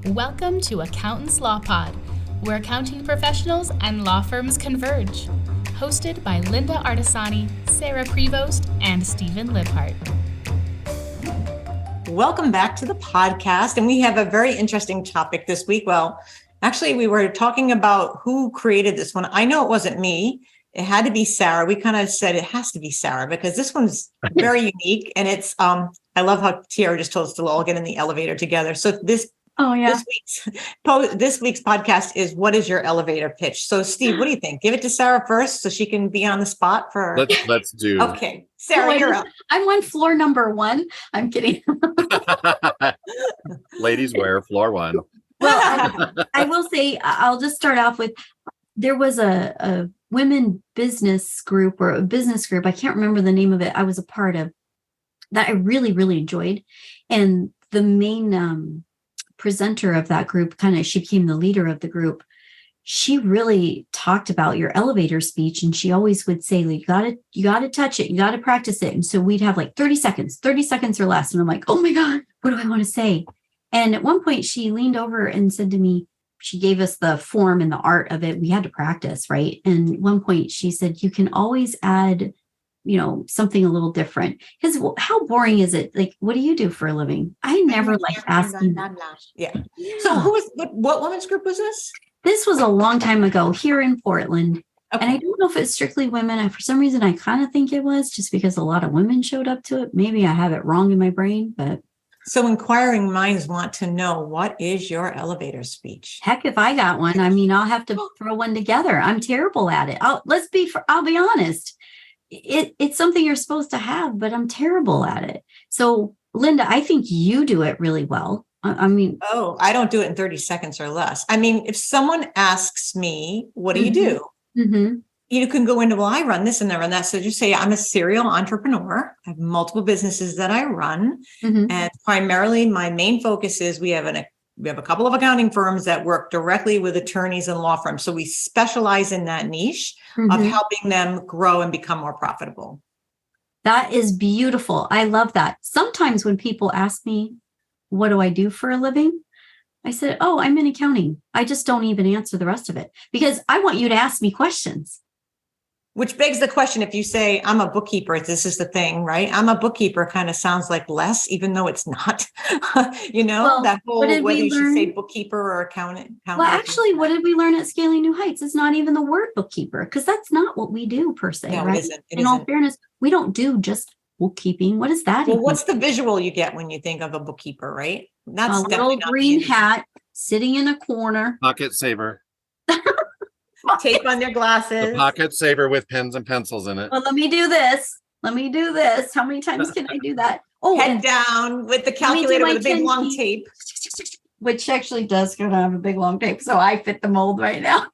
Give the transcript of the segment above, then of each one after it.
Welcome to Accountants Law Pod, where accounting professionals and law firms converge. Hosted by Lynda Artesani, Sarah Prevost, and Steve Libhart. Welcome back to the podcast. And we have a very interesting topic this week. Well, actually, we were talking about who created this one. I know it wasn't me. It had to be Sarah. We kind of said it has to be Sarah because this one's very unique. And it's, I love how Teaira just told us to all get in the elevator together. So this week's podcast is, what is your elevator pitch? So Steve, what do you think? Give it to Sarah first so she can be on the spot for. Let's do. Okay. Sarah, you're up. I'm on floor number 1. I'm kidding. Ladies wear floor 1. Well, I will say, I'll just start off with, there was a women business group or a business group. I can't remember the name of it. I was a part of that. I really, really enjoyed. And the main presenter of that group, she became the leader of the group. She really talked about your elevator speech. And she always would say, you gotta touch it. You gotta practice it. And so we'd have like 30 seconds or less. And I'm like, oh my God, what do I want to say? And at one point she leaned over and said to me, she gave us the form and the art of it. We had to practice, right? And at one point she said, you can always add, something a little different. Because how boring is it? Like, what do you do for a living? I never liked asking. Yeah. So what women's group was this? This was a long time ago here in Portland. Okay. And I don't know if it's strictly women. For some reason, I kind of think it was just because a lot of women showed up to it. Maybe I have it wrong in my brain, but. So inquiring minds want to know, what is your elevator speech? Heck, if I got one, I'll have to throw one together. I'm terrible at it. I'll be honest. It's something you're supposed to have, but I'm terrible at it. So Lynda, I think you do it really well. I don't do it in 30 seconds or less. If someone asks me, what do you do? Mm-hmm. You can go into, well, I run this and I run that. So just say, I'm a serial entrepreneur. I have multiple businesses that I run. Mm-hmm. And primarily my main focus is we have a couple of accounting firms that work directly with attorneys and law firms. So we specialize in that niche of helping them grow and become more profitable. That is beautiful. I love that. Sometimes when people ask me, what do I do for a living? I said, I'm in accounting. I just don't even answer the rest of it because I want you to ask me questions. Which begs the question, if you say, I'm a bookkeeper, this is the thing, right? I'm a bookkeeper kind of sounds like less, even though it's not, that whole, whether you should say bookkeeper or accountant. Well, actually, what did we learn at Scaling New Heights? It's not even the word bookkeeper, because that's not what we do per se, no, right? In all fairness, we don't do just bookkeeping. What is that? Well, what's the visual you get when you think of a bookkeeper, right? That's a little green hat sitting in a corner. Pocket saver. Tape on their glasses. The pocket saver with pens and pencils in it. Well, let me do this. How many times can I do that? Head down with the calculator with a big long tape. Which actually does go down a big long tape. So I fit the mold right now.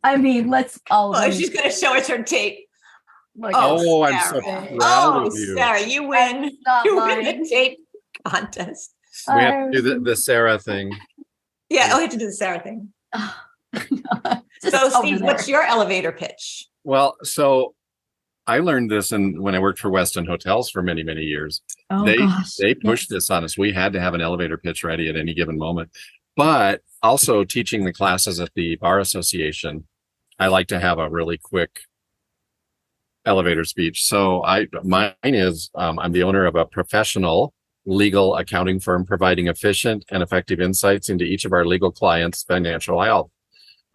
Let's all. Oh, she's going to show us her tape. I'm so proud of you. Sarah, you win. You win the tape contest. We have to do the Sarah thing. Yeah, I'll have to do the Sarah thing. So Steve, what's your elevator pitch? Well, so I learned this when I worked for Westin Hotels for many, many years. They pushed this on us. We had to have an elevator pitch ready at any given moment. But also teaching the classes at the Bar Association, I like to have a really quick elevator speech. So mine is, I'm the owner of a professional legal accounting firm providing efficient and effective insights into each of our legal clients' financial health.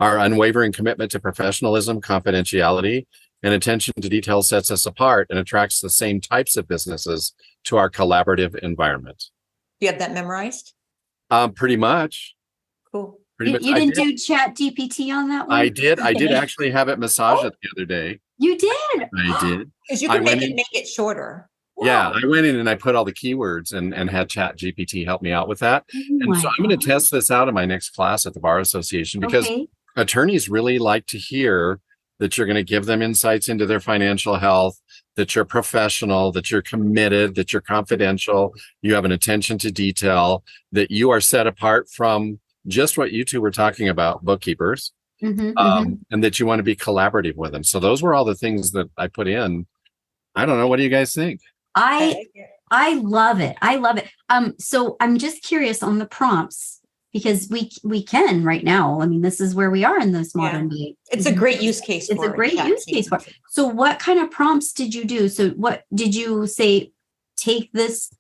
Our unwavering commitment to professionalism, confidentiality, and attention to detail sets us apart and attracts the same types of businesses to our collaborative environment. Do you have that memorized? Pretty much. Cool. You didn't do Chat GPT on that one? I did. I did actually have it massaged the other day. You did? I did. Because you can make it shorter. Wow. Yeah, I went in and I put all the keywords and had Chat GPT help me out with that. And so I'm going to test this out in my next class at the Bar Association because attorneys really like to hear that you're going to give them insights into their financial health, that you're professional, that you're committed, that you're confidential, you have an attention to detail, that you are set apart from just what you two were talking about, bookkeepers, and that you want to be collaborative with them. So those were all the things that I put in. I don't know. What do you guys think? I I love it. So I'm just curious on the prompts, because we can right now. I mean, this is where we are in this modern day. It's a great use case. It's a great use case for it. So what kind of prompts did you do? So what did you say? Take this.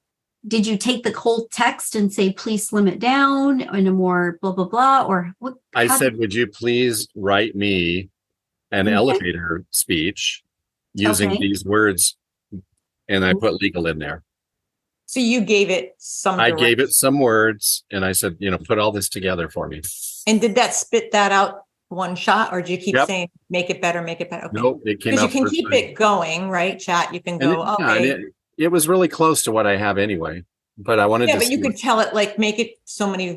Did you take the whole text and say, please slim it down in a more blah, blah, blah? Or what? I said, would you please write me an elevator speech using these words? And I put legal in there. So you gave it some. I gave it some words, and I said, put all this together for me. And did that spit that out one shot, or do you keep saying, make it better, make it better? Okay. Nope, it came out. Because you can keep it going, right? Chat, you can go, it was really close to what I have anyway, but I wanted to. Yeah, but you could tell it, like, make it so many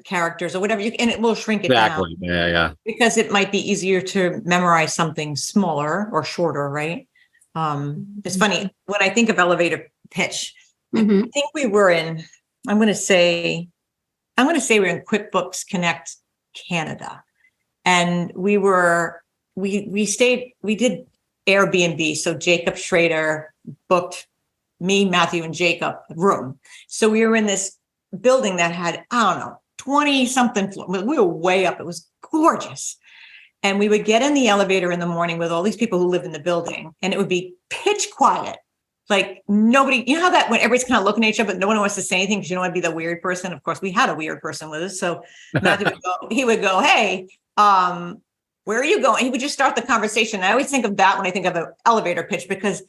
characters or whatever, and it will shrink it down. Exactly. Yeah. Because it might be easier to memorize something smaller or shorter, right? It's funny when I think of elevator pitch. I think we were in. I'm going to say we're in QuickBooks Connect Canada, and we did Airbnb. So Jacob Schrader booked me, Matthew, and Jacob a room. So we were in this building that had, 20 something floors. We were way up. It was gorgeous. And we would get in the elevator in the morning with all these people who lived in the building, and it would be pitch quiet. Like nobody, you know how that when everybody's kind of looking at each other, but no one wants to say anything because you don't want to be the weird person. Of course, we had a weird person with us. So Matthew would go, hey, where are you going? He would just start the conversation. I always think of that when I think of an elevator pitch, because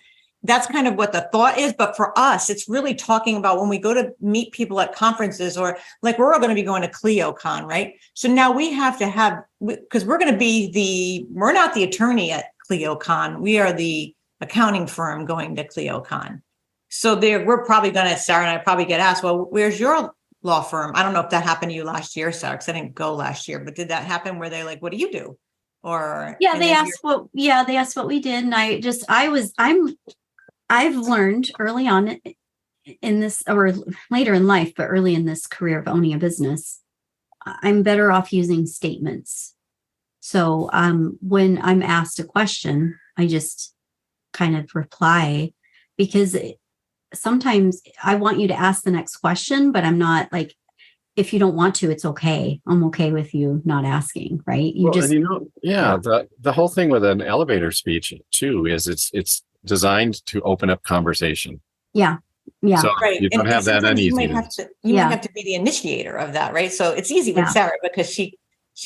that's kind of what the thought is. But for us, it's really talking about when we go to meet people at conferences, or like we're all going to be going to ClioCon, right? So now we have to have, because we're going to be we're not the attorney at ClioCon. We are the accounting firm going to ClioCon. So we're probably going to, Sarah and I probably get asked, well, where's your law firm? I don't know if that happened to you last year, Sarah, because I didn't go last year, but did that happen where they like, what do you do? Or they asked what we did. And I've learned early on in this, or later in life, but early in this career of owning a business, I'm better off using statements. So when I'm asked a question, I just kind of reply, because sometimes I want you to ask the next question, but I'm not like, if you don't want to, it's okay. I'm okay with you not asking, right? The whole thing with an elevator speech too is it's designed to open up conversation. Yeah. So right. You don't have that uneasy. You might have to be the initiator of that, right? So it's easy with Sarah because she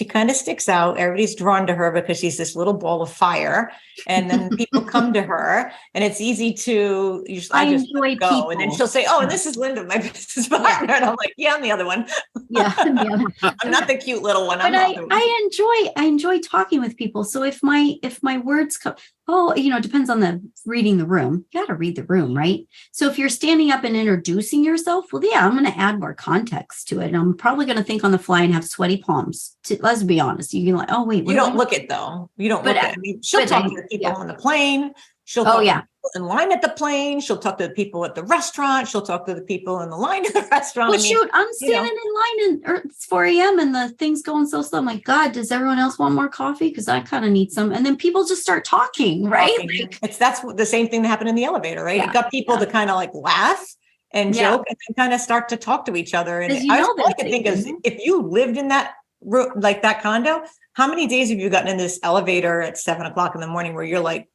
kind of sticks out. Everybody's drawn to her because she's this little ball of fire. And then people come to her, and it's easy to, I just enjoy go. People. And then she'll say, oh, and this is Lynda, my business partner. And I'm like, yeah, I'm the other one. Yeah. I'm not the cute little one. But I enjoy talking with people. So if my words come, depends on reading the room. You got to read the room, right? So if you're standing up and introducing yourself, well, yeah, I'm going to add more context to it. And I'm probably going to think on the fly and have sweaty palms. Let's be honest. You can like, oh wait, you don't look it though. You don't look it. I mean, she'll talk to the people on the plane. She'll talk to the people in line at the plane. She'll talk to the people at the restaurant. She'll talk to the people in the line at the restaurant. Well, shoot, I'm standing in line and it's 4 a.m. and the thing's going so slow. I'm like, God, does everyone else want more coffee? Because I kind of need some. And then people just start talking, right? That's the same thing that happened in the elevator, right? It got people to kind of like laugh and joke and kind of start to talk to each other. And all I could think is, if you lived in that room, like that condo, how many days have you gotten in this elevator at 7:00 in the morning where you're like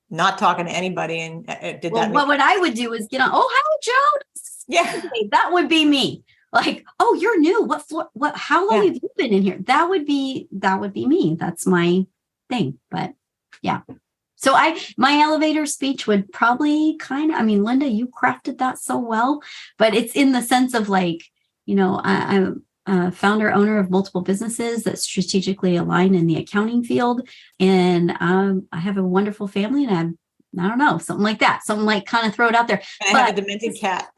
not talking to anybody? And what I would do is get on, oh, hi, Joe. Yeah. That would be me. Like, oh, you're new. What floor, how long have you been in here? That would be me. That's my thing. But yeah. So my elevator speech would probably Lynda, you crafted that so well, but it's in the sense of like, I'm founder, owner of multiple businesses that strategically align in the accounting field. And I have a wonderful family, and I don't know, something like that. Something like kind of throw it out there. And I have a demented cat.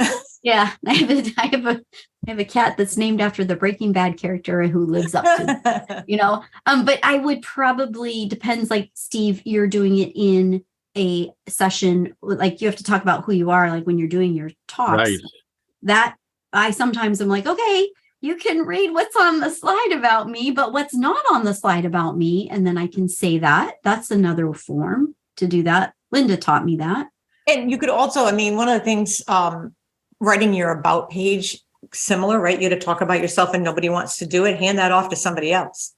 Yeah. I have a cat that's named after the Breaking Bad character who lives up to, but I would probably, depends, like Steve, you're doing it in a session, like you have to talk about who you are, like when you're doing your talks, right. That I sometimes am like, okay, you can read what's on the slide about me, but what's not on the slide about me. And then I can say that. That's another form to do that. Lynda taught me that. And you could also, I mean, one of the things, writing your about page, similar, right? You had to talk about yourself and nobody wants to do it. Hand that off to somebody else.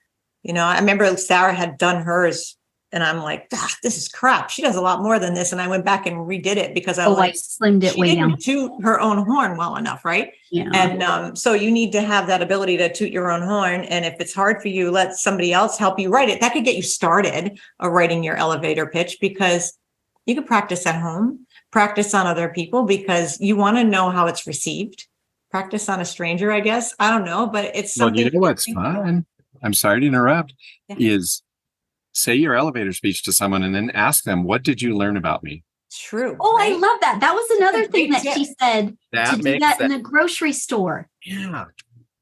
I remember Sarah had done hers and I'm like, this is crap. She does a lot more than this. And I went back and redid it because I slimmed it way down. She didn't toot her own horn well enough, right? Yeah. And so you need to have that ability to toot your own horn. And if it's hard for you, let somebody else help you write it. That could get you started writing your elevator pitch, because you can practice at home, practice on other people, because you want to know how it's received. Practice on a stranger, I guess. I don't know, but it's something. Well, what's fun? I'm sorry to interrupt. Yeah. Is say your elevator speech to someone and then ask them, what did you learn about me? True. Oh, right? I love that. That was another thing that she said, to do that in the grocery store. Yeah.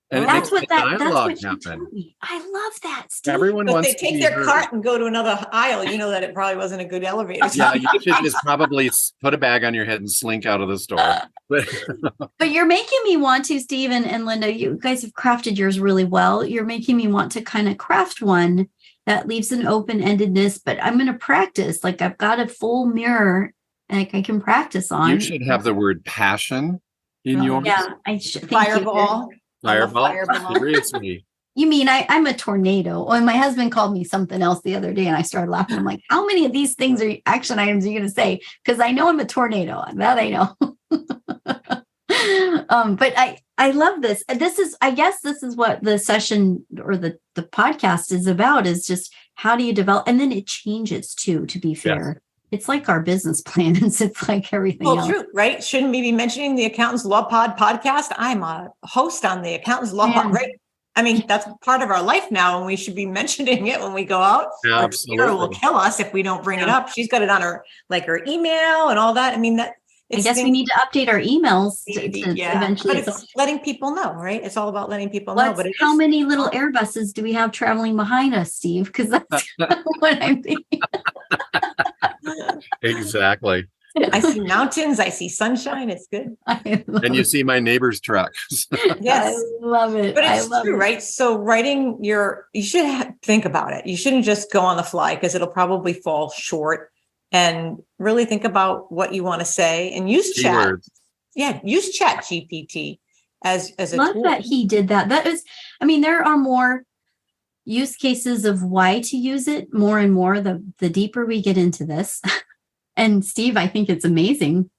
And that's what dialogue she told me. I love that, Steve. Everyone wants to take their cart and go to another aisle. You know that it probably wasn't a good elevator. Yeah, you should just probably put a bag on your head and slink out of the store. But you're making me want to, Steve and Lynda, you guys have crafted yours really well. You're making me want to kind of craft one that leaves an open-endedness, but I'm going to practice. Like, I've got a full mirror like I can practice on. You should have the word passion in yours. Yeah, I should. Fireball. Fireball. Seriously. You mean I'm a tornado? And my husband called me something else the other day and I started laughing. I'm like, how many of these things are action items are you going to say? Because I know I'm a tornado. That I know. But I love this. I guess this is what the session or the podcast is about, is just how do you develop? And then it changes too, to be fair. Yes. It's like our business plans. It's like everything else. True, right? Shouldn't we be mentioning the Accountants Law Pod podcast? I'm a host on the Accountants Law Pod, right? I mean, that's part of our life now, and we should be mentioning it when we go out. Absolutely. Teaira will kill us if we don't bring it up. She's got it on her email and all that. I mean, I guess we need to update our emails to eventually. But it's letting people know, right? It's all about letting people know. But how many little Airbuses do we have traveling behind us, Steve? Because that's what I'm thinking. Exactly. I see mountains. I see sunshine. It's good. And you see my neighbor's truck. Yes. I love it. But it's true, right? So you should think about it. You shouldn't just go on the fly, because it'll probably fall short. And really think about what you want to say and use chat. Yeah, use Chat GPT as a tool. Love that he did that. That is, I mean, there are more use cases of why to use it more and more the deeper we get into this. And Steve, I think it's amazing.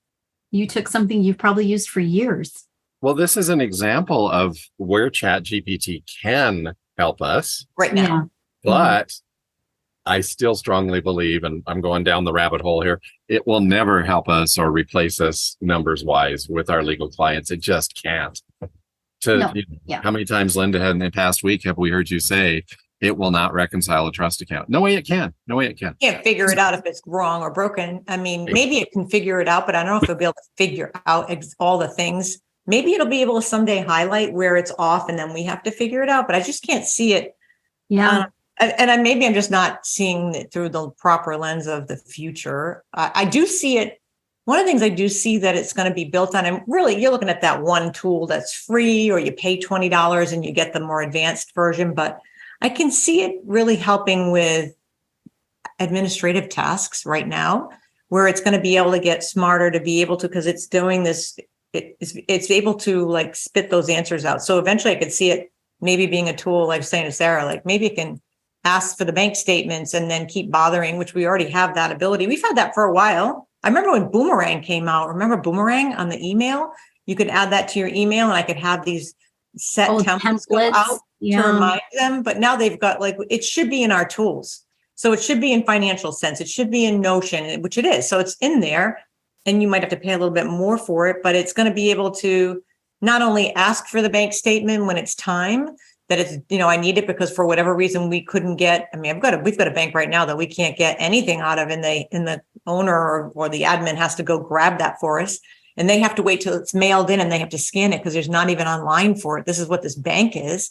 You took something you've probably used for years. Well, this is an example of where Chat GPT can help us right now. But I still strongly believe, and I'm going down the rabbit hole here, it will never help us or replace us numbers wise with our legal clients. It just can't. How many times, Lynda, in the past week have we heard you say it will not reconcile a trust account? No way it can. Can't figure it out if it's wrong or broken. I mean, maybe it can figure it out, but I don't know if it'll be able to figure out all the things. Maybe it'll be able to someday highlight where it's off and then we have to figure it out, but I just can't see it. Yeah. And maybe I'm just not seeing it through the proper lens of the future. I do see it. One of the things I do see that it's going to be built on, and really you're looking at that one tool that's free, or you pay $20 and you get the more advanced version, but I can see it really helping with administrative tasks right now, where it's going to be able to get smarter to be able to, because it's doing this, it's able to like spit those answers out. So eventually I could see it maybe being a tool, like saying to Sarah, like maybe it can ask for the bank statements and then keep bothering, which we already have that ability. We've had that for a while. I remember when Boomerang came out. Remember Boomerang on the email? You could add that to your email and I could have these set templates go out to remind them. But now they've got it should be in our tools. So it should be in Financial Sense. It should be in Notion, which it is. So it's in there and you might have to pay a little bit more for it, but it's going to be able to not only ask for the bank statement when it's time, that it's, I need it because for whatever reason we couldn't get, we've got a bank right now that we can't get anything out of, and the owner or the admin has to go grab that for us. And they have to wait till it's mailed in and they have to scan it because there's not even online for it. This is what this bank is.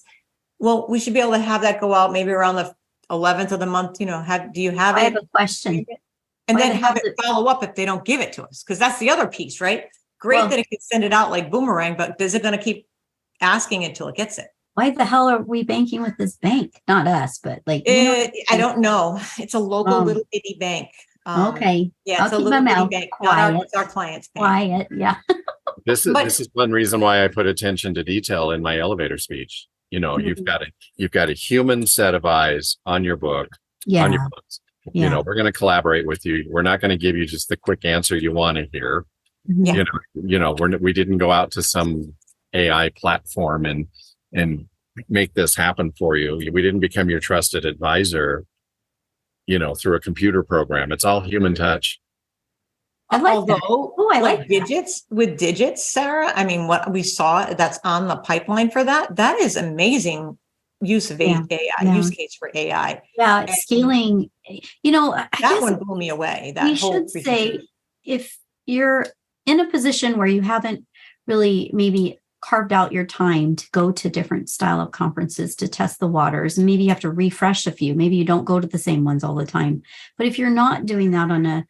Well, we should be able to have that go out maybe around the 11th of the month. Do you have it? I have a question. And then have it follow up if they don't give it to us. Because that's the other piece, right? Great that it could send it out like Boomerang, but is it going to keep asking until it gets it? Why the hell are we banking with this bank? Not us, but I don't know. It's a local little bitty bank. Okay. Yeah, I'll it's a keep little my bitty mouth bank. quiet. It's our clients' bank. Quiet. Yeah. This But- is one reason why I put attention to detail in my elevator speech. You know, you've got a human set of eyes on your book, on your books. You know, we're going to collaborate with you. We're not going to give you just the quick answer you want to hear. Yeah. We didn't go out to some AI platform and make this happen for you. We didn't become your trusted advisor, through a computer program. It's all human touch. I like that. Oh, I like digits, Sarah. I mean, what we saw that's on the pipeline for that is amazing use of AI, use case for AI. Yeah, and scaling, that one blew me away. That we should say, if you're in a position where you haven't really maybe carved out your time to go to different style of conferences to test the waters, and maybe you have to refresh a few, maybe you don't go to the same ones all the time. But if you're not doing that on a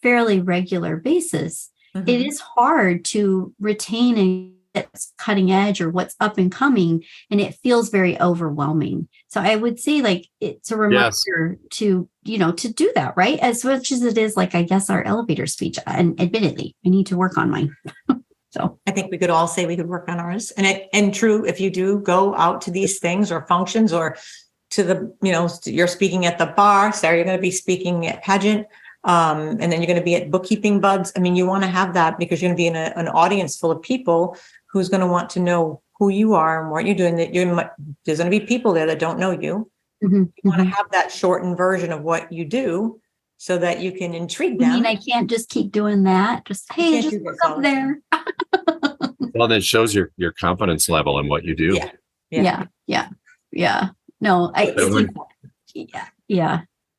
fairly regular basis, it is hard to retain what's cutting edge or what's up and coming, and it feels very overwhelming. So I would say, like, it's a reminder to do that, right? As much as it is, like, I guess, our elevator speech. And admittedly, I need to work on mine. So I think we could all say we could work on ours. And true, if you do go out to these things or functions or to the, you're speaking at the bar, Sarah, you're going to be speaking at pageant. And then you're going to be at bookkeeping buds. I mean, you want to have that because you're going to be in an audience full of people who's going to want to know who you are and what you're doing. There's going to be people there that don't know you. You want to have that shortened version of what you do so that you can intrigue them. I mean, I can't just keep doing that. Just, hey, just look up there. Well, that shows your confidence level in what you do. Yeah. No,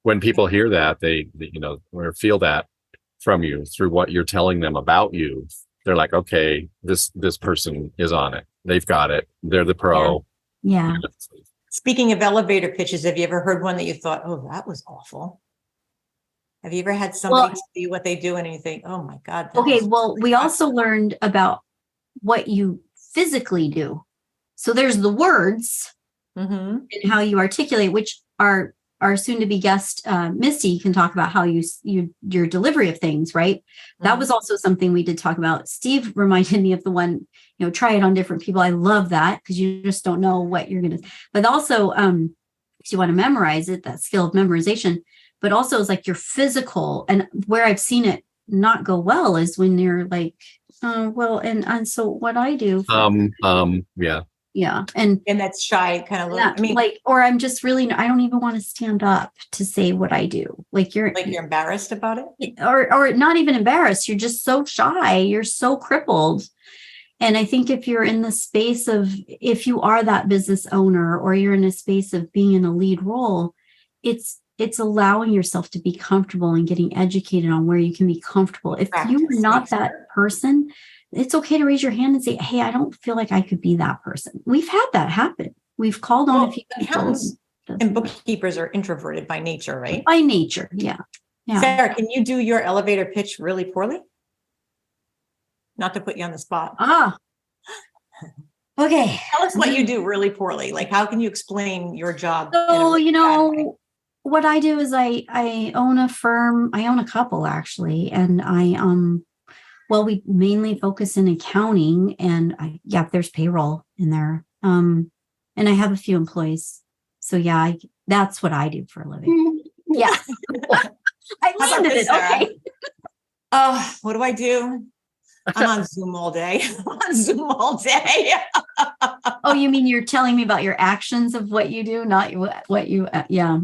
When people hear that, they or feel that from you through what you're telling them about you, they're like, okay, this person is on it. They've got it. They're the pro. Yeah. Speaking of elevator pitches, have you ever heard one that you thought, oh, that was awful? Have you ever had somebody tell you what they do and you think, oh my God. Okay. Well, we also learned about what you physically do. So there's the words and how you articulate, which our soon to be guest, Misty, can talk about how your delivery of things, right? That was also something we did talk about. Steve reminded me of the one, try it on different people. I love that because you just don't know what you're going to, but also, if you want to memorize it, that skill of memorization, but also it's like your physical. And where I've seen it not go well is when you're like, and so what I do. Yeah. And that's shy kind of look. I mean, or I'm just really, I don't even want to stand up to say what I do. You're embarrassed about it, or not even embarrassed. You're just so shy. You're so crippled. And I think if you're in the space of, if you are that business owner or you're in a space of being in a lead role, it's allowing yourself to be comfortable and getting educated on where you can be comfortable. If you are not that person, it's okay to raise your hand and say, hey, I don't feel like I could be that person. We've had that happen. We've called on a few people. And bookkeepers are introverted by nature, right? By nature, yeah. Sarah, can you do your elevator pitch really poorly? Not to put you on the spot. Okay. Tell us what you do really poorly. Like, how can you explain your job? So, what I do is I own a firm. I own a couple actually. And we mainly focus in accounting and there's payroll in there. And I have a few employees. So that's what I do for a living. Yeah. I landed it. Okay. What do I do? I'm on Zoom all day. Oh, you mean you're telling me about your actions of what you do, not what you, yeah.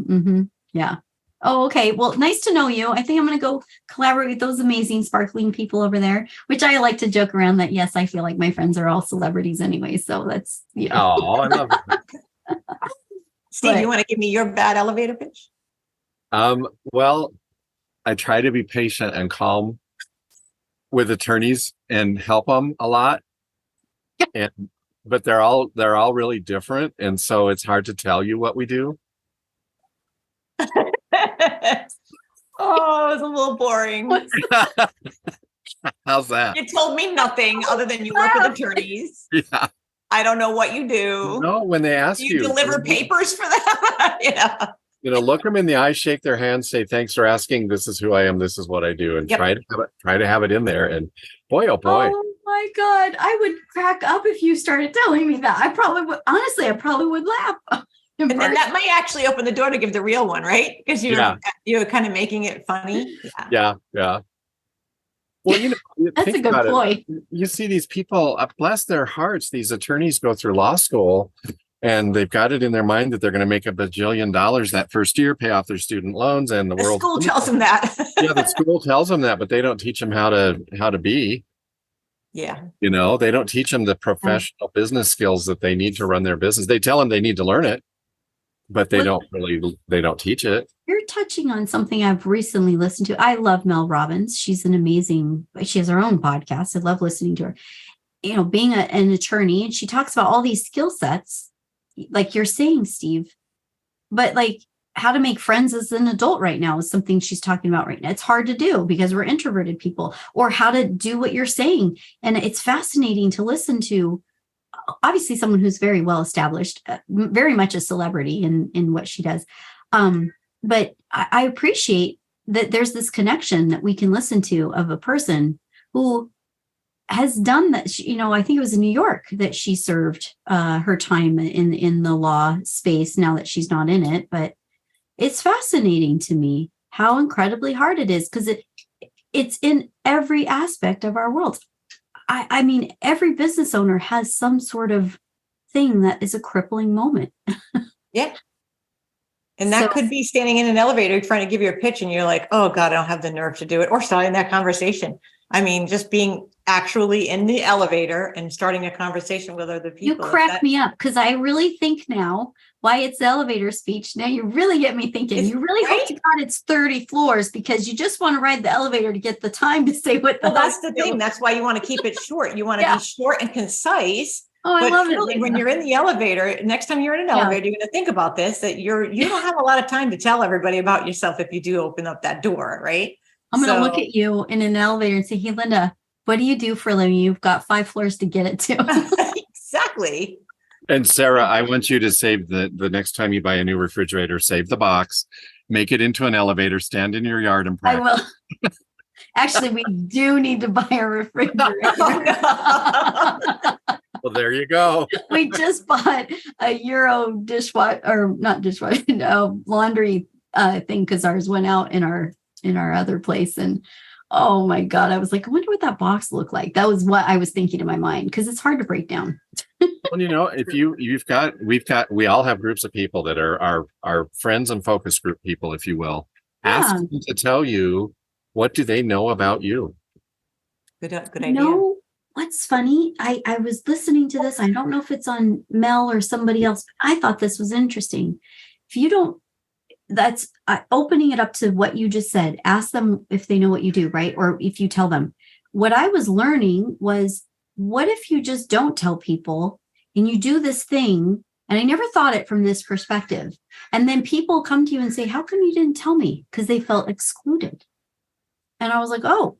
Yeah. Oh, okay. Well, nice to know you. I think I'm going to go collaborate with those amazing, sparkling people over there, which I like to joke around that, yes, I feel like my friends are all celebrities anyway. So that's, Oh, I love it. Steve, you want to give me your bad elevator pitch? Well, I try to be patient and calm with attorneys and help them a lot. But they're all really different. And so it's hard to tell you what we do. Oh, it's a little boring. How's that? You told me nothing other than you work with attorneys. Yeah. I don't know what you do. No, when they ask you. You deliver papers for them? look them in the eye, shake their hand, say, thanks for asking. This is who I am. This is what I do. And try to have it in there. And boy, oh boy. Oh my God. I would crack up if you started telling me that. I probably would. Honestly, I probably would laugh. And then that might actually open the door to give the real one, right? Because you're kind of making it funny. Yeah. Well, that's a good point. You see these people, bless their hearts, these attorneys go through law school and they've got it in their mind that they're going to make $1 bajillion that first year, pay off their student loans, and the world school tells them that. The school tells them that, but they don't teach them how to be. Yeah. They don't teach them the professional business skills that they need to run their business. They tell them they need to learn it, but they don't teach it. You're touching on something I've recently listened to. I love Mel Robbins. She has her own podcast. I love listening to her. Being an attorney, and she talks about all these skill sets, like you're saying, Steve, but like how to make friends as an adult right now is something she's talking about right now. It's hard to do because we're introverted people, or how to do what you're saying. And it's fascinating to listen to. Obviously someone who's very well established, very much a celebrity in what she does. But I appreciate that there's this connection that we can listen to of a person who has done that. I think it was in New York that she served her time in the law space, now that she's not in it. But it's fascinating to me how incredibly hard it is, because it's in every aspect of our world. I mean, every business owner has some sort of thing that is a crippling moment. Yeah. And that could be standing in an elevator trying to give you a pitch and you're like, oh God, I don't have the nerve to do it, or starting that conversation. I mean, just being actually in the elevator and starting a conversation with other people. You crack me up, because I really think now why it's the elevator speech. Now you really get me thinking. You really hope to God it's 30 floors, because you just want to ride the elevator to get the time to say what. Well, that's the thing. That's why you want to keep it short. You want to be short and concise. Oh, I love it. When you're in the elevator, next time you're in an elevator, you're going to think about this, that you don't have a lot of time to tell everybody about yourself if you do open up that door, right? I'm going to look at you in an elevator and say, hey, Lynda, what do you do for a living? You've got 5 floors to get it to. Exactly. And Sarah, I want you to save the next time you buy a new refrigerator, save the box, make it into an elevator, stand in your yard and practice. I will. Actually, we do need to buy a refrigerator. Well, there you go. We just bought a Euro dishwasher, or not dishwasher, laundry thing, because ours went out in our other place. And oh my God, I was like, I wonder what that box looked like. That was what I was thinking in my mind, because it's hard to break down. Well, if we all have groups of people that are our friends and focus group people, if you will. Ask them to tell you, what do they know about you? Good idea. What's funny? I was listening to this. I don't know if it's on Mel or somebody else. I thought this was interesting. If you don't, that's opening it up to what you just said. Ask them if they know what you do, right? Or if you tell them. What I was learning was, what if you just don't tell people and you do this thing? And I never thought it from this perspective. And then people come to you and say, how come you didn't tell me? Because they felt excluded. And I was like, oh,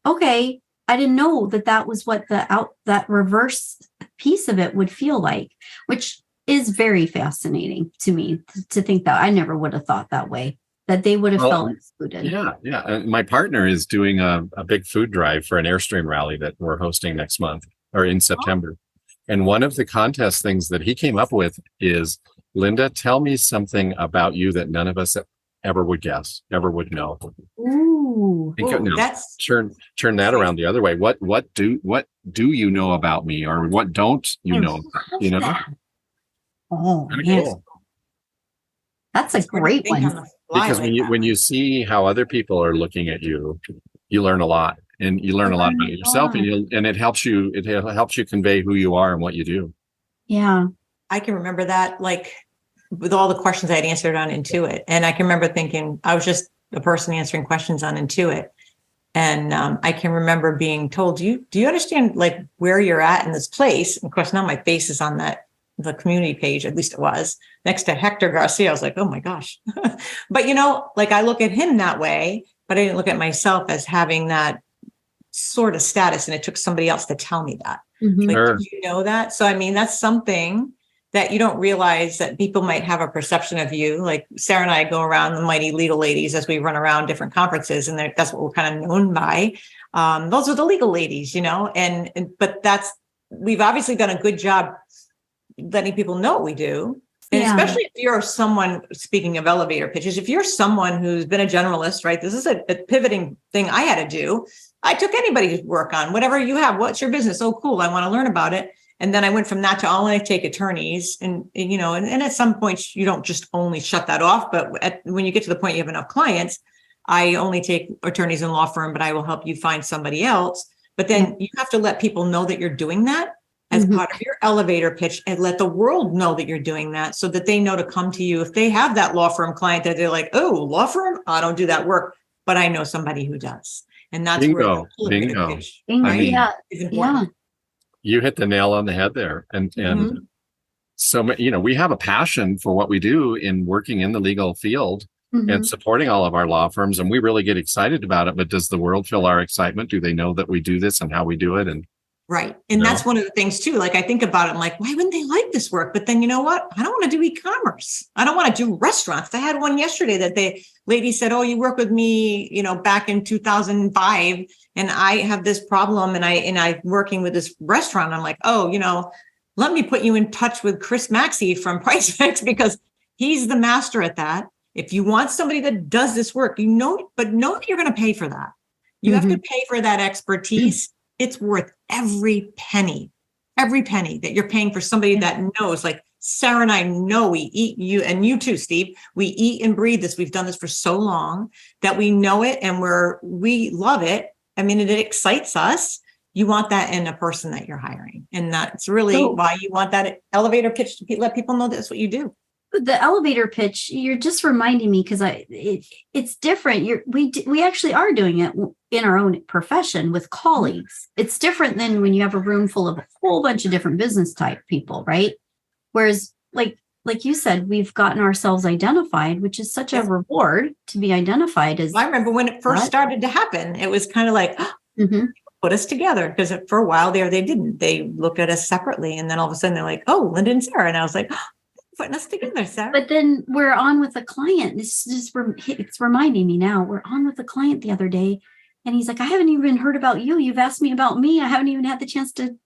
okay. I didn't know that was what that reverse piece of it would feel like, which is very fascinating to me to think that. I never would have thought that way, that they would have felt excluded. Yeah. And my partner is doing a big food drive for an Airstream rally that we're hosting next month, or in September. And one of the contest things that he came up with is, Lynda, tell me something about you that none of us ever would guess, ever would know. Ooh, that's turn that around the other way. What do you know about me, or what don't you know? Oh, cool. That's a great one. Because when you see how other people are looking at you, you learn a lot, and you learn a lot about yourself, and it helps you convey who you are and what you do. Yeah, I can remember that, like, with all the questions I had answered on Intuit. And I can remember thinking I was just a person answering questions on Intuit. And I can remember being told, do you understand like where you're at in this place? And of course, now my face is on the community page, at least it was, next to Hector Garcia. I was like, oh my gosh. But like I look at him that way, but I didn't look at myself as having that sort of status. And it took somebody else to tell me that. Mm-hmm. Like, did you know that? So, I mean, that's something that you don't realize that people might have a perception of you. Like Sarah and I go around the mighty legal ladies as we run around different conferences, and that's what we're kind of known by. Those are the legal ladies, but we've obviously done a good job letting people know what we do. And especially if you're someone, speaking of elevator pitches, if you're someone who's been a generalist, right? This is a pivoting thing I had to do. I took anybody to work on whatever you have. What's your business? Oh, cool. I want to learn about it. And then I went from that to only take attorneys. And at some points you don't just only shut that off. But when you get to the point you have enough clients, I only take attorneys and law firm, but I will help you find somebody else. But then you have to let people know that you're doing that as part of your elevator pitch, and let the world know that you're doing that, so that they know to come to you if they have that law firm client that they're like, oh, law firm, I don't do that work, but I know somebody who does. And that's bingo. Pitch, I mean, is important. You hit the nail on the head there. And so, we have a passion for what we do in working in the legal field and supporting all of our law firms. And we really get excited about it. But does the world feel our excitement? Do they know that we do this and how we do it? And right. And that's one of the things too. Like I think about it, I'm like, why wouldn't they like this work? But then you know what? I don't want to do e-commerce. I don't want to do restaurants. I had one yesterday that the lady said, oh, you work with me, back in 2005, and I have this problem, and I'm working with this restaurant. I'm like, oh, let me put you in touch with Chris Maxey from Price Fix, because he's the master at that. If you want somebody that does this work, but know that you're going to pay for that. You have to pay for that expertise. It's worth every penny that you're paying for somebody that knows. Like Sarah and I know we eat, you and you too, Steve, we eat and breathe this. We've done this for so long that we know it, and we love it. I mean, it excites us. You want that in a person that you're hiring. And that's really why you want that elevator pitch to let people know that's what you do. The elevator pitch, you're just reminding me, because it's different. We actually are doing it in our own profession with colleagues. It's different than when you have a room full of a whole bunch of different business type people, right? Whereas, like you said, we've gotten ourselves identified, which is such a reward to be identified as. I remember when it first started to happen, it was kind of like, put us together, because for a while there, they didn't. They looked at us separately, and then all of a sudden they're like, oh, Lynda and Sarah. And I was like, putting us together, Sarah. But then we're on with a client. It's reminding me now. We're on with a client the other day, and he's like, I haven't even heard about you. You've asked me about me. I haven't even had the chance to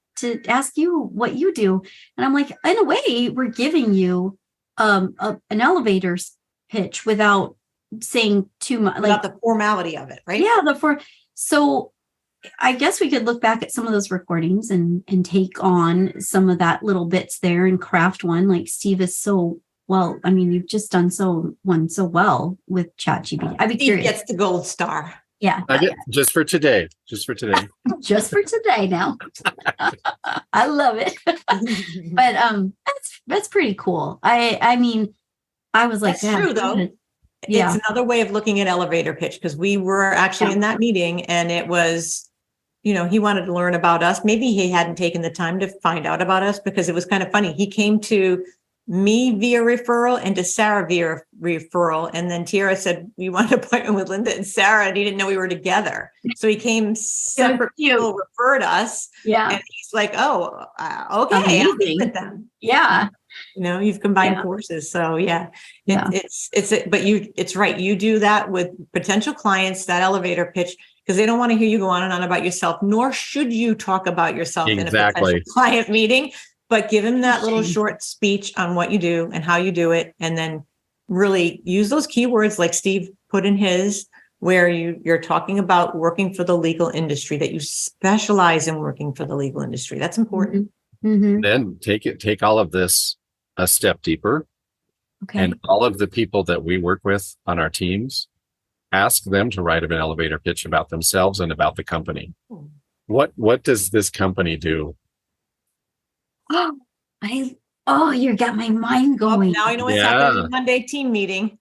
ask you what you do. And I'm like, in a way, we're giving you an elevator pitch without saying too much, without the formality of it, right? Yeah, so I guess we could look back at some of those recordings and take on some of that little bits there and craft one. Like Steve is so well. I mean, you've just done so well with ChatGPT. I'd be curious. He gets the gold star. Yeah. Just for today. Just for today now. I love it. But that's pretty cool. I mean, I was like, that's true though. It's another way of looking at elevator pitch, because we were actually in that meeting, and it was, he wanted to learn about us. Maybe he hadn't taken the time to find out about us, because it was kind of funny. He came to me via referral and to Sarah via referral. And then Teaira said, we want an appointment with Lynda and Sarah. And he didn't know we were together. So he came separate people referred us. Yeah. And he's like, oh, okay. I'll meet with them. Yeah. You've combined forces. So it's right. You do that with potential clients, that elevator pitch, because they don't want to hear you go on and on about yourself, nor should you talk about yourself in a potential client meeting, but give them that little short speech on what you do and how you do it. And then really use those keywords like Steve put in his, where you're talking about working for the legal industry, that you specialize in working for the legal industry. That's important. Then take all of this a step deeper. Okay. And all of the people that we work with on our teams, ask them to write an elevator pitch about themselves and about the company. What does this company do? You got my mind going. Now I know what's happening Monday team meeting.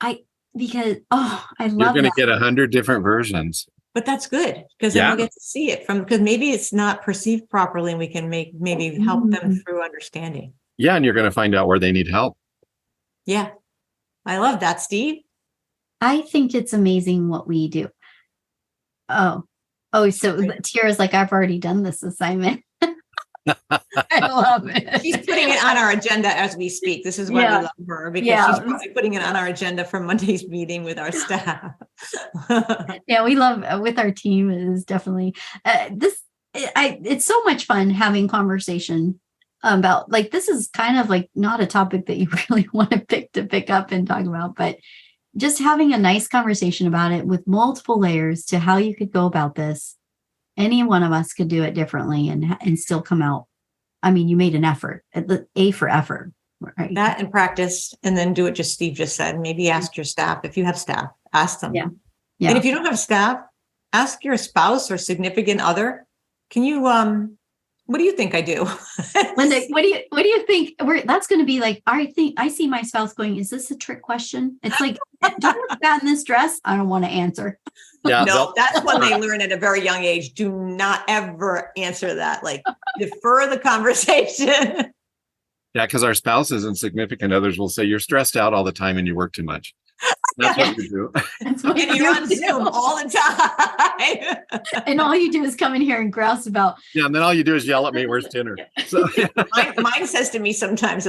I love You're going to get 100 different versions. But that's good, because then we'll get to see it because maybe it's not perceived properly, and we can maybe help them through understanding. Yeah. And you're going to find out where they need help. Yeah. I love that, Steve. I think it's amazing what we do. So Teaira's like, I've already done this assignment. I love it. She's putting it on our agenda as we speak. This is why we love her, because she's probably putting it on our agenda for Monday's meeting with our staff. Yeah, we love with our team is definitely it's so much fun having conversation about, like, this is kind of like not a topic that you really want to pick up and talk about, but just having a nice conversation about it with multiple layers to how you could go about this. Any one of us could do it differently and still come out. I mean, you made an effort, A for effort, right? That and practice, and then do what Steve just said. Maybe ask your staff. If you have staff, ask them. Yeah. And if you don't have staff, ask your spouse or significant other. Can you, what do you think I do? Lynda, what do you think? That's going to be like, I see my spouse going, is this a trick question? It's like, do you look bad in this dress? I don't want to answer. Yeah, no, that's when they learn at a very young age. Do not ever answer that. Like, defer the conversation. Yeah, because our spouses and significant others will say, you're stressed out all the time and you work too much. That's what we do. And you're on Zoom all the time. And all you do is come in here and grouse about. Yeah, and then all you do is yell at me, where's dinner? So, mine says to me sometimes,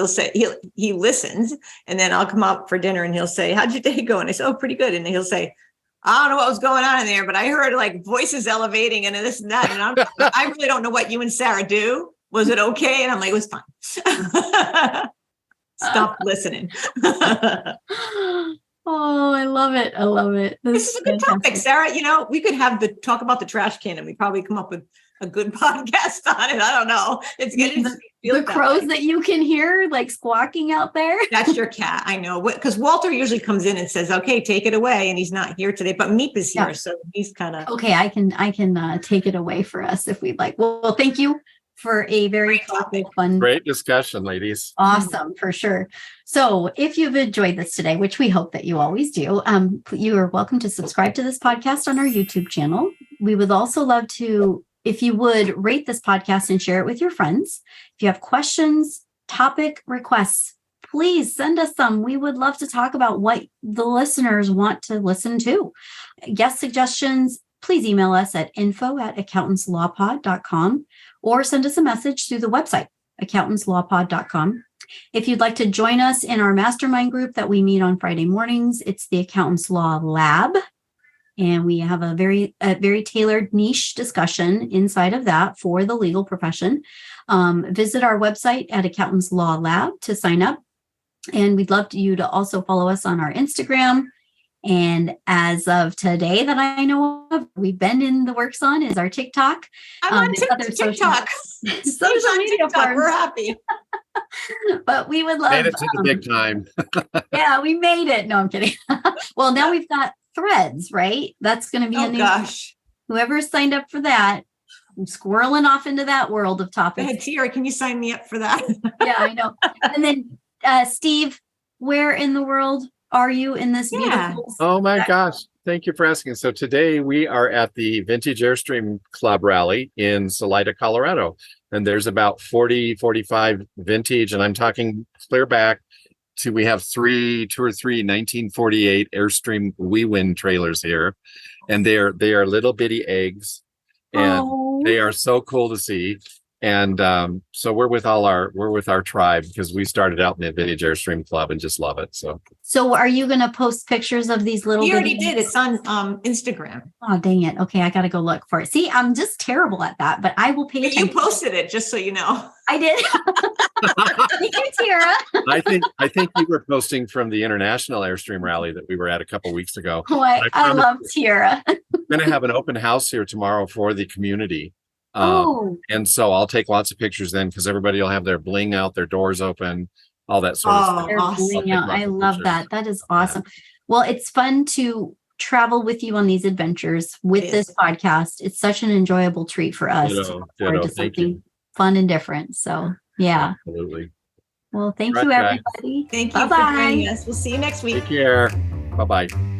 he listens, and then I'll come up for dinner and he'll say, how'd your day go? And I say, oh, pretty good. And he'll say, I don't know what was going on in there, but I heard like voices elevating and this and that. And I really don't know what you and Sarah do. Was it okay? And I'm like, it was fine. Stop listening. Oh, I love it. I love it. This is a good topic, Sarah. We could have talk about the trash can, and we probably come up with a good podcast on it. I don't know. It's getting the crows that you can hear like squawking out there. That's your cat. I know, because Walter usually comes in and says, okay, take it away. And he's not here today, but Meep is here. Yeah. So he's kind of. Okay. I can take it away for us if we'd like. Well, thank you for a very fun. Great discussion, ladies. Awesome, for sure. So if you've enjoyed this today, which we hope that you always do, you are welcome to subscribe to this podcast on our YouTube channel. We would also love to, if you would, rate this podcast and share it with your friends. If you have questions, topic requests, please send us some. We would love to talk about what the listeners want to listen to. Guest suggestions, please email us at info@accountantslawpod.com or send us a message through the website, accountantslawpod.com. If you'd like to join us in our mastermind group that we meet on Friday mornings, it's the Accountants Law Lab. And we have a very tailored niche discussion inside of that for the legal profession. Visit our website at Accountants Law Lab to sign up. And we'd love you to also follow us on our Instagram. And as of today that I know of, we've been in the works on is our TikTok. I'm on TikTok. Social media TikTok. We're happy. But we would love. Made it to the big time. Yeah, we made it. No, I'm kidding. Well, now we've got Threads, right? That's going to be a new. Gosh. Whoever signed up for that, I'm squirreling off into that world of topics. Hey, Teaira, can you sign me up for that? Yeah, I know. And then Steve, where in the world are you in this beautiful? Oh my gosh. Thank you for asking. So today we are at the Vintage Airstream Club rally in Salida, Colorado. And there's about 45 vintage, and I'm talking clear back to, we have two or three 1948 Airstream We Win trailers here. And they are little bitty eggs, and they are so cool to see. And so we're with our tribe, because we started out in the Vintage Airstream Club and just love it. So are you going to post pictures of these little? You already did. It's on Instagram. Oh, dang it. Okay. I got to go look for it. See, I'm just terrible at that, but I will pay attention. You posted it, just so you know. I did. Thank you, Teaira. I think you were posting from the International Airstream Rally that we were at a couple of weeks ago. Oh, I love Teaira. We're going to have an open house here tomorrow for the community. And so I'll take lots of pictures then, because everybody will have their bling out, their doors open, all that sort of stuff. Awesome. I love that. That is awesome. Yeah. Well, it's fun to travel with you on these adventures with this podcast. It's such an enjoyable treat for us to look forward to something fun and different. So yeah. Absolutely. Well, thank you, everybody. Thank you for joining us. We'll see you next week. Take care. Bye-bye.